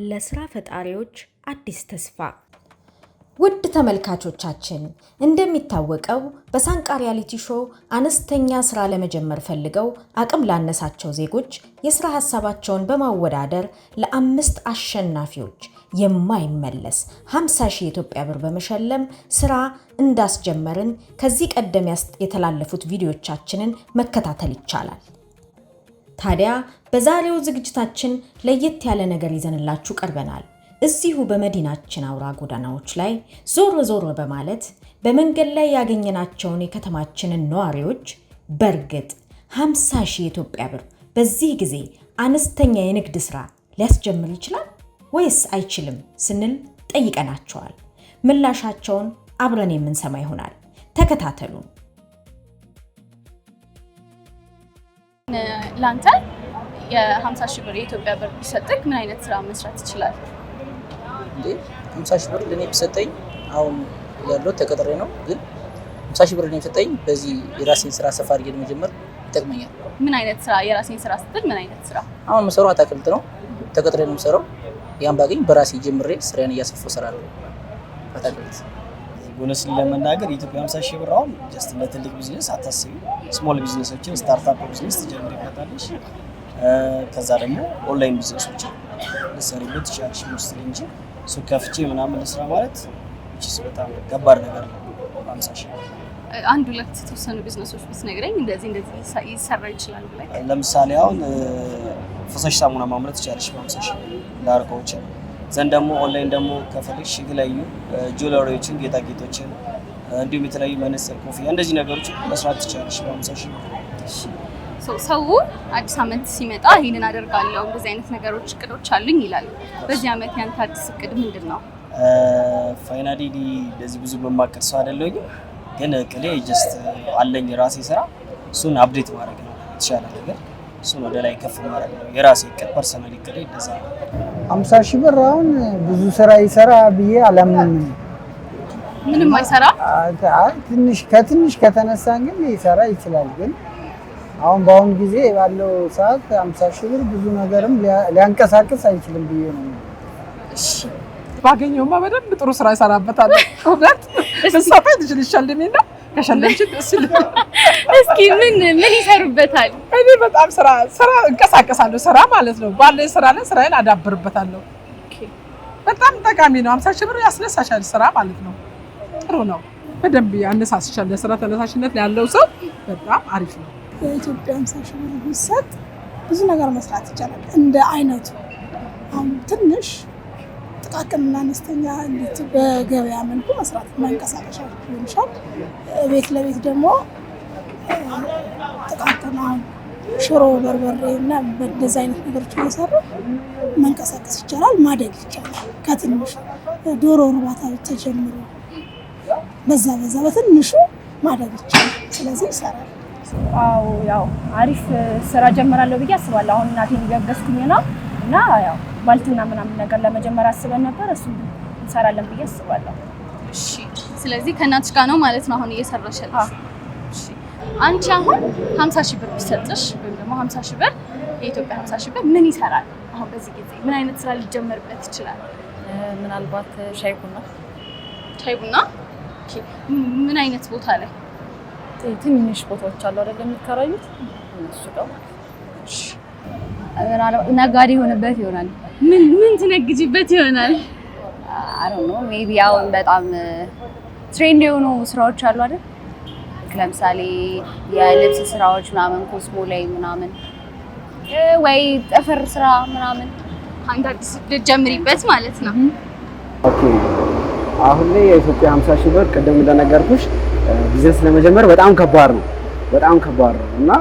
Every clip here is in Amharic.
ለስራ ፈጣሪዎች አዲስ ተስፋ ውድ ተመልካቾቻችን እንደሚታወቀው በሳንቃ ሪያሊቲ ሾው አነስተኛ ስራ ለመጀመር ፈልገው አቅም ላነሳቸው ዜጎች የስራ ሐሳባቸውን በማወዳደር ለአምስት አሸናፊዎች የማይመለስ 50,000 ኢትዮጵያ ብር በመሸለም ስራ እንዳስጀመርን ከዚህ ቀደም የተላለፉት ቪዲዮቻችንን መከታተል ይቻላል። ታዲያ በዛሬው ዝግጅታችን ለየት ያለ ነገር ይዘንላችሁ ቀርበናል። እዚሁ በመዲናችን አውራ ጎዳናዎች ላይ ዞር በማለት በመንገድ ላይ ያገኘናቸውን የከተማችንን ነዋሪዎች በርግጥ 50,000 ኢትዮጵያ ብር በዚህ ጊዜ አነስተኛ የንግድ ስራ ሊያስጀምር ይችላል ወይስ አይችልም ስንል ጠይቀናቸዋል። ምላሻቸውን አብረን የምንሰማ ይሆናል። ተከታተሉ። ላንተ የ50,000 ብር የኢትዮጵያ ብር ቢሰጥክ ምን አይነት ስራ መስራት ይችላል? 50,000 ብር ለኔ ቢሰጠኝ አሁን ያለው ተቀጥሬ ነው፣ ግን 50,000 ብር ለኔ ቢሰጠኝ በዚህ የራሴን ስራ ሰፋ አድርጌ ለመጀመር ይጠቅመኛል። ምን አይነት ስራ? የራሴን ስራ ስትል ምን አይነት ስራ? አሁን የምሰራው አታክልት ነው፣ ተቀጥሬ ነው የምሰራው። ያን ባገኝ በራሴ ጀምሬ ስራዬን እያሰፋሁ እሰራለሁ። አታክልት ቦነስ ለመናገር የኢትዮጵያ 50,000 ብር አሁን ጀስት ለትልቅ ቢዝነስ አታስቢ። ስሞል ቢዝነሶችን ስታርታፕ ቢዝነስ ትጀምሪበታለሽ። ከዛ ደግሞ ኦንላይን ቢዝነሶችን ለሰሪበት ቻርጅ ሙስሊም እንጂ ሱቅ ከፍቼ ምናምን ለስራ ማለት እቺስ በጣም ከባድ ነገር ነው። 50,000 አንድ ሁለት ተወሰኑ ቢዝነሶች ብትነግረኝ እንደዚህ ይሰራ ይችላል ብለህ? ለምሳሌ አሁን ፈሳሽ ሳሙና ማምረት ይቻላል በ50,000 ላርቆች። ዘንድ ደግሞ ኦንላይን ደግሞ ከፈልሽ የተለያዩ ጁዌለሪዎችን፣ ጌጣጌጦችን እንዲሁም የተለያዩ መነጽር፣ ኮፍያ እንደዚህ ነገሮች መስራት ይቻላል በ50,000። ሰው አዲስ አመት ሲመጣ ይሄንን አደርጋለሁ እንደዚህ አይነት ነገሮች እቅዶች አሉኝ ይላል። በዚህ አመት ያንተ አዲስ እቅድ ምንድነው? ፋይናሊ እንደዚህ ብዙ መማከር ሰው አይደለሁኝ፣ ግን እቅዴ ጀስት አለኝ ራሴ ስራ፣ እሱን አፕዴት ማድረግ ነው። የተሻለ ነገር እሱን ወደ ላይ ከፍ ማድረግ ነው የራሴ እቅድ። ፐርሰናል እቅዴ እንደዛ ነው። 50,000 ብር አሁን ብዙ ስራ ይሰራ ብዬ አላምንም። ምንም አይሰራ? ትንሽ ከተነሳ ግን ይሰራ ይችላል። ግን አሁን በአሁን ጊዜ ባለው ሰዓት 50,000 ብር ብዙ ነገርም ሊያንቀሳቅስ አይችልም ብዬ ነው። እሺ ባገኘውማ በደንብ ጥሩ ስራ ይሰራበታል። እውነት እሰፋይ ትችልሻለኝና ከሸለምሽ ደስ ይላል። እስኪ ምን ይሰሩበታል? እኔ በጣም ስራ እንቀሳቀሳለሁ። ስራ ማለት ነው ባለ ስራ ላይ ስራዬን አዳብርበታለሁ። በጣም ጠቃሚ ነው። 50,000 ብር ያስነሳሻል ስራ ማለት ነው። ጥሩ ነው። በደንብ ያነሳስሻል። ለስራ ተነሳሽነት ያለው ሰው በጣም አሪፍ ነው። የኢትዮጵያ 50,000 ብር ቢሰጥ ብዙ ነገር መስራት ይቻላል። እንደ አይነቱ አሁን ትንሽ ጥቃቅንና አነስተኛ እንዴት በገበያ መልኩ መስራት መንቀሳቀሻ ይሆናል። ቤት ለቤት ደግሞ ጥቃቅን አሁን ሽሮ፣ በርበሬ እና በእንደዚህ አይነት ነገሮች እየሰሩ መንቀሳቀስ ይቻላል፣ ማደግ ይቻላል። ከትንሽ ዶሮ እርባታ ተጀምሮ በዛ በትንሹ ማደግ ይቻላል። ስለዚህ ይሰራል። አዎ ያው አሪፍ ስራ ጀምራለሁ ብዬ አስባለሁ። አሁን እናቴን እያገዝኩኝ ነው እና ያው ባልትና ምናምን ነገር ለመጀመር አስበን ነበር። እሱ እንሰራለን ብዬ አስባለሁ። እሺ ስለዚህ ከእናትሽ ጋር ነው ማለት ነው አሁን እየሰራሽ ያለሽ? እሺ አንቺ አሁን 50,000 ብር ቢሰጥሽ ወይም ደግሞ 50,000 ብር የኢትዮጵያ 50,000 ብር ምን ይሰራል? አሁን በዚህ ጊዜ ምን አይነት ስራ ሊጀመርበት ይችላል? ምናልባት ሻይ ቡና። ኦኬ ምን አይነት ቦታ ላይ? ትንሽ ቦታዎች አሉ አይደል የሚከራዩት እነሱ ጋር። እሺ ነጋዴ ሆነበት ይሆናል። ምን ትነግጂበት ይሆናል? አይ ዶንት ኖ ሜቢ አሁን በጣም ትሬንድ የሆኑ ስራዎች አሉ አይደል? ለምሳሌ የልብስ ስራዎች ምናምን፣ ኮስሞ ላይ ምናምን ወይ ጥፍር ስራ ምናምን አንድ አዲስ ልትጀምሪበት ማለት ነው። ኦኬ አሁን ላይ የኢትዮጵያ 50,000 ብር ቀደም እንደነገርኩሽ ቢዝነስ ለመጀመር በጣም ከባድ ነው እና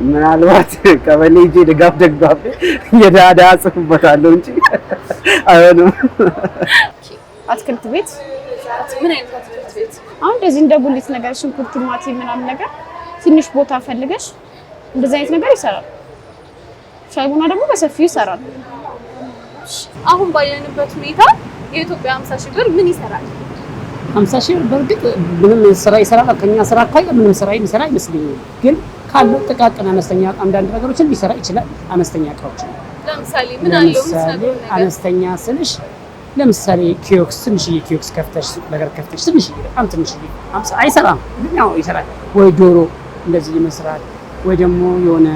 ምናልባት ቀበሌ ሄጄ ድጋፍ ደግባቤ የዳዳ ጽፍበታለሁ እንጂ አይሆንም። አትክልት ቤት ምን አይነት አትክልት ቤት? አሁን እንደዚህ እንደ ጉሊት ነገር ሽንኩርት፣ ቲማቲም ምናምን ነገር ትንሽ ቦታ ፈልገሽ እንደዚህ አይነት ነገር ይሰራል። ሻይ ቡና ደግሞ በሰፊው ይሰራል። አሁን ባለንበት ሁኔታ የኢትዮጵያ 50,000 ብር ምን ይሰራል? 50,000 ብር በርግጥ ምንም ስራ ይሰራል። ከኛ ስራ አኳያ ምንም ስራ የሚሰራ አይመስለኝም። ግን ካለው ጥቃቅን አነስተኛ አንዳንድ ነገሮችን ሊሰራ ይችላል። አነስተኛ እቃዎች ለምሳሌ ምን አለው ለምሳሌ አነስተኛ ስልሽ ለምሳሌ ኪዮክስ ትንሽዬ ኪዮክስ ከፍተሽ ሱቅ ነገር ከፍተሽ ትንሽዬ በጣም ትንሽዬ አይሰራም ግን ያው ይሰራል። ወይ ዶሮ እንደዚህ ይመስራል ወይ ደግሞ የሆነ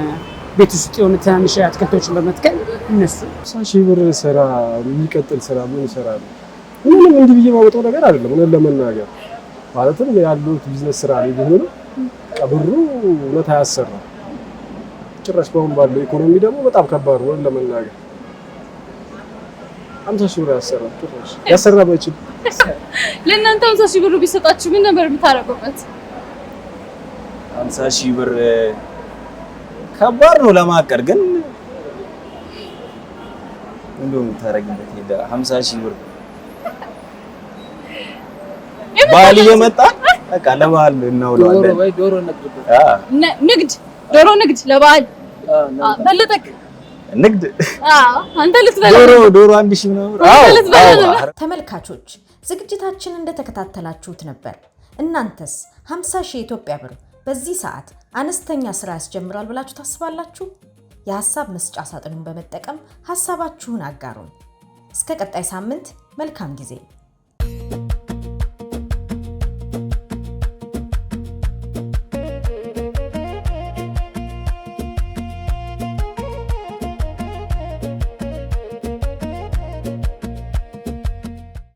ቤት ውስጥ የሆነ ትናንሽ አትክልቶችን በመትከል እነሱ 50,000 ብር ስራ የሚቀጥል ስራ ምን ይሰራል? ምንም እንዲህ ብዬ ማወጣው ነገር አይደለም። እውነት ለመናገር ማለትም ያሉት ቢዝነስ ስራ ላይ ቢሆን ብሩ እውነት አያሰራም። ጭራሽ በአሁን ባለው ኢኮኖሚ ደግሞ በጣም ከባድ ነው ለመናገር 50,000 ብር ያሰራል። ጭራሽ ያሰራ ባይችል ለእናንተ 50,000 ብር ቢሰጣችሁ ምን ነበር የምታደርጉበት? 50,000 ብር ከባድ ነው ለማቀድ ግን እንደውም ታረግበት ሄዳ 50,000 ብር ባል እየመጣ በቃ ለባል እናውለዋለን። ዶሮ ንግድ ንግድ ዶሮ ንግድ ለባል በለጠክ ንግድ አንተ ልትበላ ዶሮ 1,000 ነው። ተመልካቾች ዝግጅታችን እንደተከታተላችሁት ነበር። እናንተስ 50,000 ኢትዮጵያ ብር በዚህ ሰዓት አነስተኛ ስራ ያስጀምራል ብላችሁ ታስባላችሁ? የሐሳብ መስጫ ሳጥኑን በመጠቀም ሐሳባችሁን አጋሩን። እስከ ቀጣይ ሳምንት መልካም ጊዜ